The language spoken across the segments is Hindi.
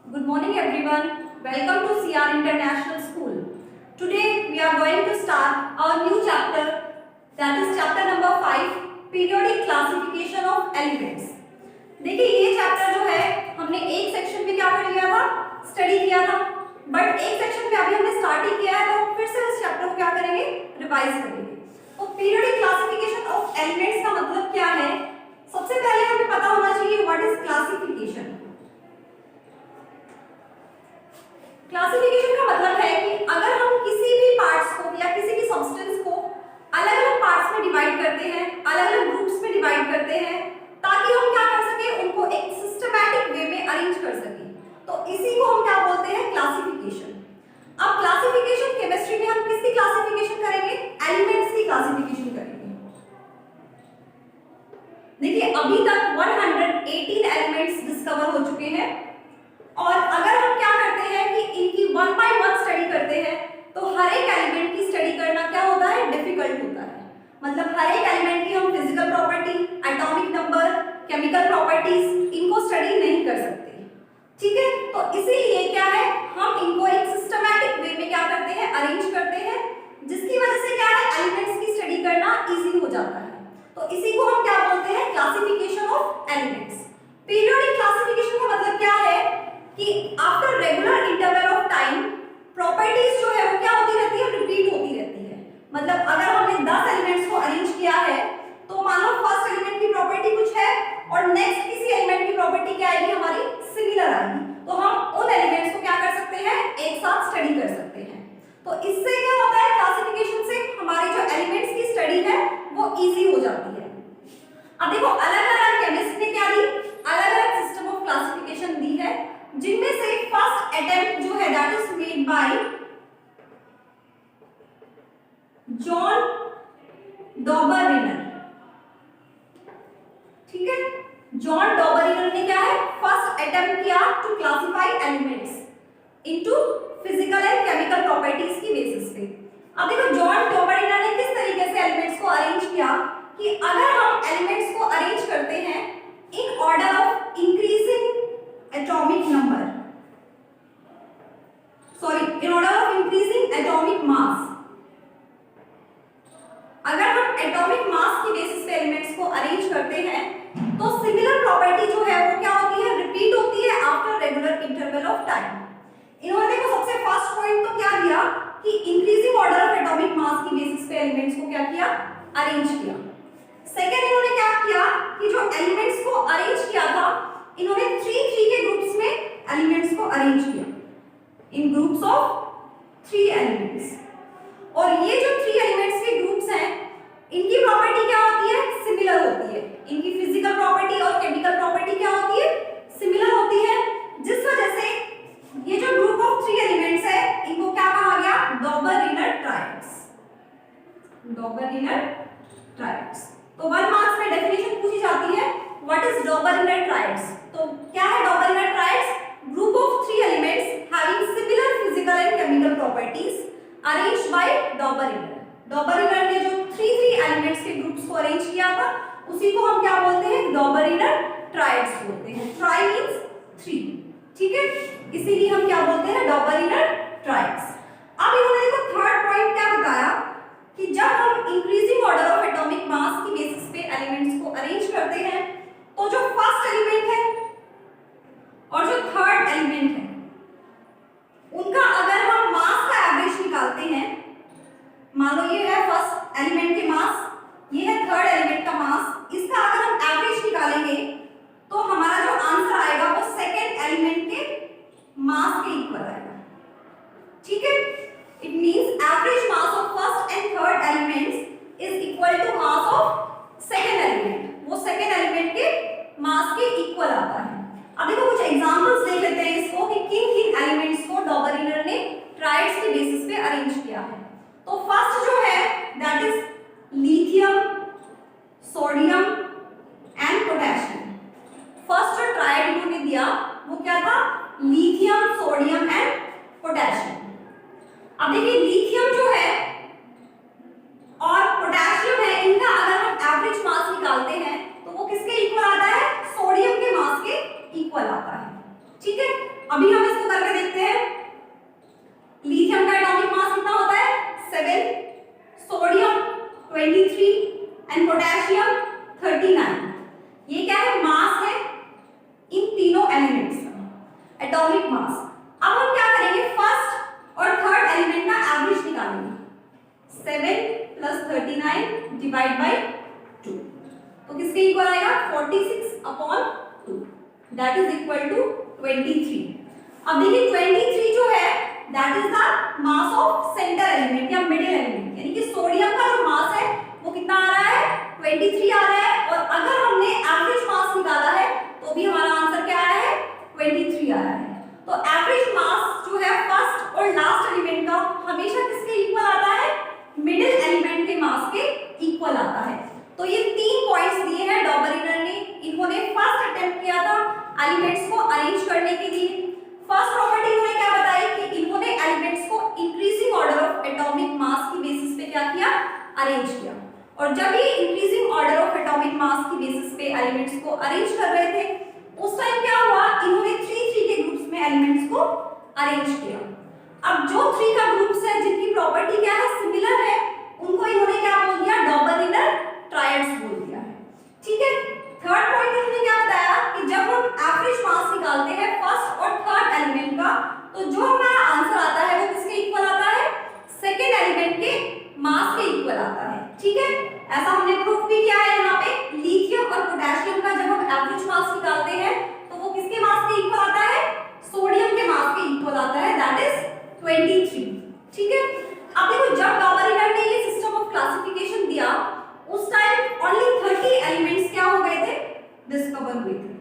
Good morning everyone. Welcome to CR International School. Today we are going to start our new chapter, that is chapter number 5, Periodic Classification of Elements. देखिए ये चैप्टर जो है हमने एक सेक्शन में क्या कर लिया था, स्टडी किया था, बट एक सेक्शन में अभी हमने स्टार्ट ही किया है, तो फिर से इस चैप्टर को क्या करेंगे, रिवाइज करेंगे। तो पीरियोडिक क्लासिफिकेशन ऑफ एलिमेंट्स का मतलब क्या है? सबसे पहले हमें पता होना चाहिए व्हाट इज क्लासिफिकेशन। क्लासिफिकेशन का मतलब है कि अगर हम किसी भी पार्ट्स को या किसी भी सब्सटेंस को अलग अलग पार्ट्स में डिवाइड करते हैं, अलग अलग ग्रुप्स में डिवाइड करते हैं, ताकि हम क्या कर सके, उनको एक सिस्टमैटिक वे में अरेंज कर सके, तो इसी को हम क्या बोलते हैं, क्लासिफिकेशन। अब क्लासिफिकेशन केमिस्ट्री में हम किसकी क्लासिफिकेशन करेंगे, एलिमेंट्स की क्लासिफिकेशन करेंगे। देखिए अभी तक 118 एलिमेंट्स डिस्कवर हो चुके हैं, और अगर हम क्या करते हैं कि इनकी वन बाय वन स्टडी करते हैं, तो हर एक एलिमेंट की स्टडी करना क्या होता है, डिफिकल्ट होता है। मतलब हर एक एलिमेंट की हम physical property, atomic number, chemical properties इनको स्टडी नहीं कर सकते, ठीक है। तो इसीलिए क्या है, हम इनको एक सिस्टमैटिक वे में क्या करते हैं, अरेंज करते हैं, जिसकी वजह से क्या है, एलिमेंट्स की स्टडी करना इजी हो जाता है। तो इसी को हम क्या बोलते हैं, classification of elements. Periodic classification का मतलब क्या है कि after regular interval of time properties जो है वो क्या होती रहती है, रिपीट होती रहती है। मतलब अगर हमने 10 एलिमेंट्स को अरेंज किया है, तो मान लो फर्स्ट एलिमेंट की प्रॉपर्टी कुछ है और नेक्स्ट किसी एलिमेंट की प्रॉपर्टी क्या आएगी, हमारी सिमिलर आएगी, तो हम उन एलिमेंट्स को क्या कर सकते हैं, एक साथ स्टडी कर सकते हैं। तो इससे क्या होता है, क्लासिफिकेशन से हमारी जो एलिमेंट्स की स्टडी है वो इजी हो जाती है। अब देखो अलग अलग केमिस्ट ने क्या दी, अलग अलग सिस्टम ऑफ क्लासिफिकेशन दी है, जिनमें से फर्स्ट अटेम्प्ट जो है that is made by John Dobereiner, ठीक है। जॉन डॉबरिनर ने क्या है, फर्स्ट अटेम्प्ट किया to classify elements into physical and chemical properties की बेसिस पे। अब देखो जॉन डॉबरिनर ने किस तरीके से एलिमेंट्स को अरेंज किया कि अगर हम एलिमेंट्स को अरेंज करते हैं in order of increasing atomic number, sorry, in order of increasing atomic mass, अगर हम एटॉमिक मास की बेसिस पे एलिमेंट्स को अरेंज करते हैं, तो सिमिलर प्रॉपर्टी जो है वो क्या होती है, रिपीट होती है after regular interval of time. इन्होंने देखो सबसे फर्स्ट पॉइंट तो क्या दिया कि increasing order of atomic mass की बेसिस पे एलिमेंट्स को क्या किया, अरेंज किया। सेकंड इन्होंने क्या किया कि जो एलिमेंट्स को अरेंज किया था, इन्होंने 3 के ग्रुप्स में एलिमेंट्स को अरेंज किया, इन ग्रुप्स ऑफ 3 एलिमेंट्स। और ये जो 3 एलिमेंट्स के ग्रुप्स हैं, इनकी प्रॉपर्टी क्या होती है, सिमिलर होती है। इनकी फिजिकल प्रॉपर्टी और केमिकल प्रॉपर्टी क्या होती है, सिमिलर होती है, जिस वजह से ये जो ग्रुप ऑफ 3 एलिमेंट्स है, इनको क्या कहा गया, डॉबरिनर ट्रायड्स। डॉबरिनर ट्रायड्स। तो 1 मार्क्स में डेफिनेशन पूछी जाती है, व्हाट इज डॉबरिनर ट्रायड्स। तो क्या है Dobereiner triads, group of 3 elements having similar physical and chemical properties arranged by Dobereiner. Dobereiner ने जो 3 एलिमेंट्स के ग्रुप्स को अरेंज किया था, उसी को हम क्या बोलते हैं, डॉबरिनर ट्रायड्स बोलते हैं। ट्राई मींस 3, ठीक है, इसीलिए हम क्या बोलते हैं, डॉबरिनर ट्रायड्स। अब इन्होंने देखो थर्ड पॉइंट क्या बताया कि जब हम increasing order of atomic mass की बेसिस पे एलिमेंट्स को अरेंज करते हैं, तो जो फर्स्ट एलिमेंट है और जो थर्ड एलिमेंट है, उनका अगर हम मास का एवरेज निकालते हैं, मान लो ये है फर्स्ट एलिमेंट के मास, ये है थर्ड एलिमेंट का मास, इसका अगर हम एवरेज निकालेंगे, तो हमारा जो आंसर आएगा वो सेकेंड एलिमेंट के मास के इक्वल आएगा, ठीक है। It means average mass of first and third elements is equal to mass of second element. वो सेकेंड एलिमेंट के मास के इक्वल आता है। अब देखो कुछ एग्जांपल्स देख लेते हैं इसको कि किन किन एलिमेंट्स को डॉबरिनर ने ट्रायड्स के बेसिस पे अरेंज किया है। तो फर्स्ट जो है that is lithium, sodium and potassium. First जो ट्रायड इन्होंने दिया वो क्या था, लिथियम, सोडियम एंड पोटेशियम। अब देखिए लिथियम जो है और पोटेशियम है, इनका अगर हम एवरेज मास निकालते हैं, तो वो किसके इक्वल आता है, सोडियम के मास के इक्वल आता है, ठीक है। अभी हम इसको करके देखते हैं। लिथियम का एटॉमिक मास कितना होता है 7, सोडियम 23 एंड पोटेशियम 39। ये क्या है मास है इन तीनों एलिमेंट्स का एटॉमिक मास। अब हम क्या करेंगे फर्स्ट और थर्ड एलिमेंट का एवरेज निकालेंगे। 7 + 39 डिवाइड बाय 2 तो किसके इक्वल आएगा 46/2 दैट इज इक्वल टू 23। अब देखिए 23 जो है that is the mass of centre element या मिडिल एलिमेंट, यानी कि सोडियम का जो मास है वो कितना आ रहा है 23 आ रहा है। और अगर हमने एवरेज मास निकाला है तो भी हमारा आंसर क्या आया है 23 आया है। तो एवरेज मास जो है फर्स्ट और लास्ट एलिमेंट का हमेशा किसके इक्वल आता है मिडिल एलिमेंट के मास के इक्वल आता है। तो ये 3 पॉइंट्स दिए हैं डॉबरिनर ने। इन्होंने फर्स्ट अटेम्प्ट किया था एलिमेंट्स को अरेंज करने के लिए। फर्स्ट प्रॉपर्टी इन्होंने क्या बताई कि इन्होंने एलिमेंट्स को increasing order of atomic mass की बेसिस पे क्या किया अरेंज किया। और जब ये increasing order of atomic mass की बेसिस पे एलिमेंट्स को अरेंज कर रहे थे उस टाइम क्या हुआ इन्होंने 3 के ग्रुप्स में एलिमेंट्स को अरेंज किया। अब जो 3 का ग्रुप्स है जिनकी प्रॉपर्टी क्या है सिमिलर है उनको इन्होंने क्या बोल दिया डॉबरिनर ट्रायड्स बोल दिया है। ठीक है। थर्ड पॉइंट इन्होंने क्या बताया कि जब हम एवरेज मास निकालते हैं फर्स्ट और थर्ड एलिमेंट का तो जो हमारा आंसर आता है वो किसके इक्वल आता है सेकेंड एलिमेंट के मास के इक्वल आता है। ठीक है, ऐसा हमने प्रूफ भी किया है। यहाँ पे लिथियम और पोटेशियम का जब हम एवरेज मास निकालते हैं तो वो किसके मास के इक्वल आता है सोडियम के मास के इक्वल आता है दैट इज 23। ठीक है। अब देखो जब डॉबरिनर ने ये सिस्टम ऑफ क्लासिफिकेशन दिया उस टाइम ओनली 30 एलिमेंट्स क्या हो गए थे डिस्कवर हुए थे।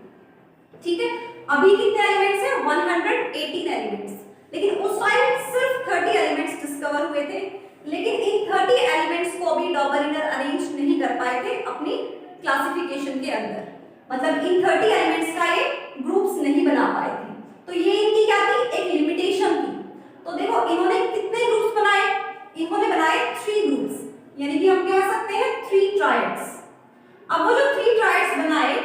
ठीक है। अभी कितने एलिमेंट्स हैं 118 एलिमेंट्स, लेकिन उस टाइम सिर्फ 30 एलिमेंट्स डिस्कवर हुए थे। लेकिन इन 30 एलिमेंट्स को भी डॉबरिनर अरेंज नहीं कर पाए थे अपनी क्लासिफिकेशन के अंदर, मतलब इन 30 एलिमेंट्स का ये ग्रुप्स नहीं बना पाए थे। तो ये इनकी क्या थी एक लिमिटेशन थी। तो देखो इन्होंने कितने ग्रुप्स बनाए इन्होंने बनाए 3 ग्रुप्स, यानी कि हम कह सकते हैं 3 ट्रायड्स। अब वो जो 3 ट्रायड्स बनाए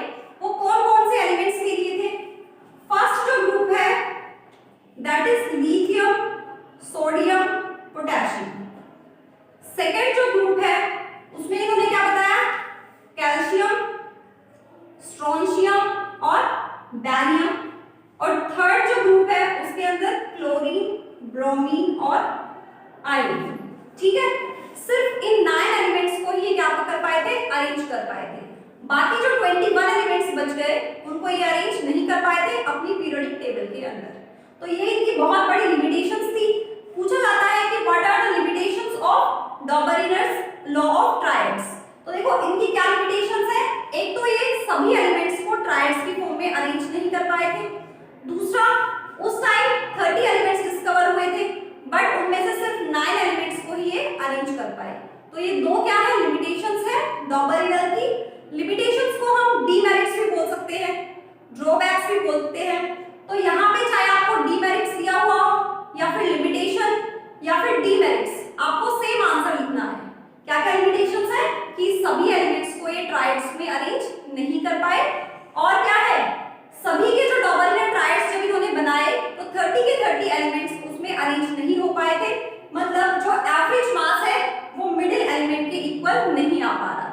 वो कौन कौन से एलिमेंट्स के लिए थे। फर्स्ट जो ग्रुप है that is lithium sodium potassium. Second जो ग्रुप है उसमें इन्होंने क्या बताया कैल्शियम स्ट्रोंशियम और बैरियम। और थर्ड जो ग्रुप है उसके अंदर क्लोरीन ब्रोमीन और आयोडीन। ठीक है। सिर्फ इन 9 एलिमेंट्स को ही क्या कर पाए थे अरेंज कर पाए थे। बाकी जो 21 एलिमेंट्स बच गए उनको ये अरेंज नहीं कर पाए थे अपनी पीरियोडिक टेबल के अंदर। तो ये इनकी बहुत बड़ी लिमिटेशंस थी। पूछा जाता है कि what are the limitations of Dobereiner's law of triads. तो देखो इनकी क्या लिमिटेशंस है। एक तो ये सभी एलिमेंट्स को ट्रायड्स की फॉर्म में अरेंज नहीं कर पाए थे। दूसरा उस टाइम 30 एलिमेंट्स डिस्कवर हुए थे बट उनमें से सिर्फ 9 एलिमेंट्स को ही ये अरेंज कर पाए। तो ये दो क्या है लिमिटेशंस है डॉबरिनर की। लिमिटेशंस को हम डीमेरिट्स भी बोल सकते हैं ड्रॉबैक्स भी बोलते हैं। तो यहाँ पे चाहे आपको डीमेरिट्स दिया हुआ हो या फिर लिमिटेशन या फिर डीमेरिट्स आपको सेम आंसर लिखना है। क्या क्या लिमिटेशंस है कि सभी एलिमेंट्स को ये ट्रायड्स में अरेंज नहीं कर पाए। और क्या है सभी के जो डॉबरिनर ट्रायड्स जब इन्होंने बनाए तो 30 के 30 एलिमेंट्स उसमें अरेंज नहीं हो पाए थे, मतलब जो एवरेज मास है वो मिडिल एलिमेंट के इक्वल नहीं आ पा रहा था।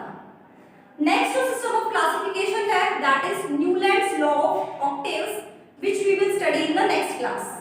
नेक्स्ट जो सिस्टम ऑफ क्लासिफिकेशन है that is Newlands law of octaves which we will study in the next class.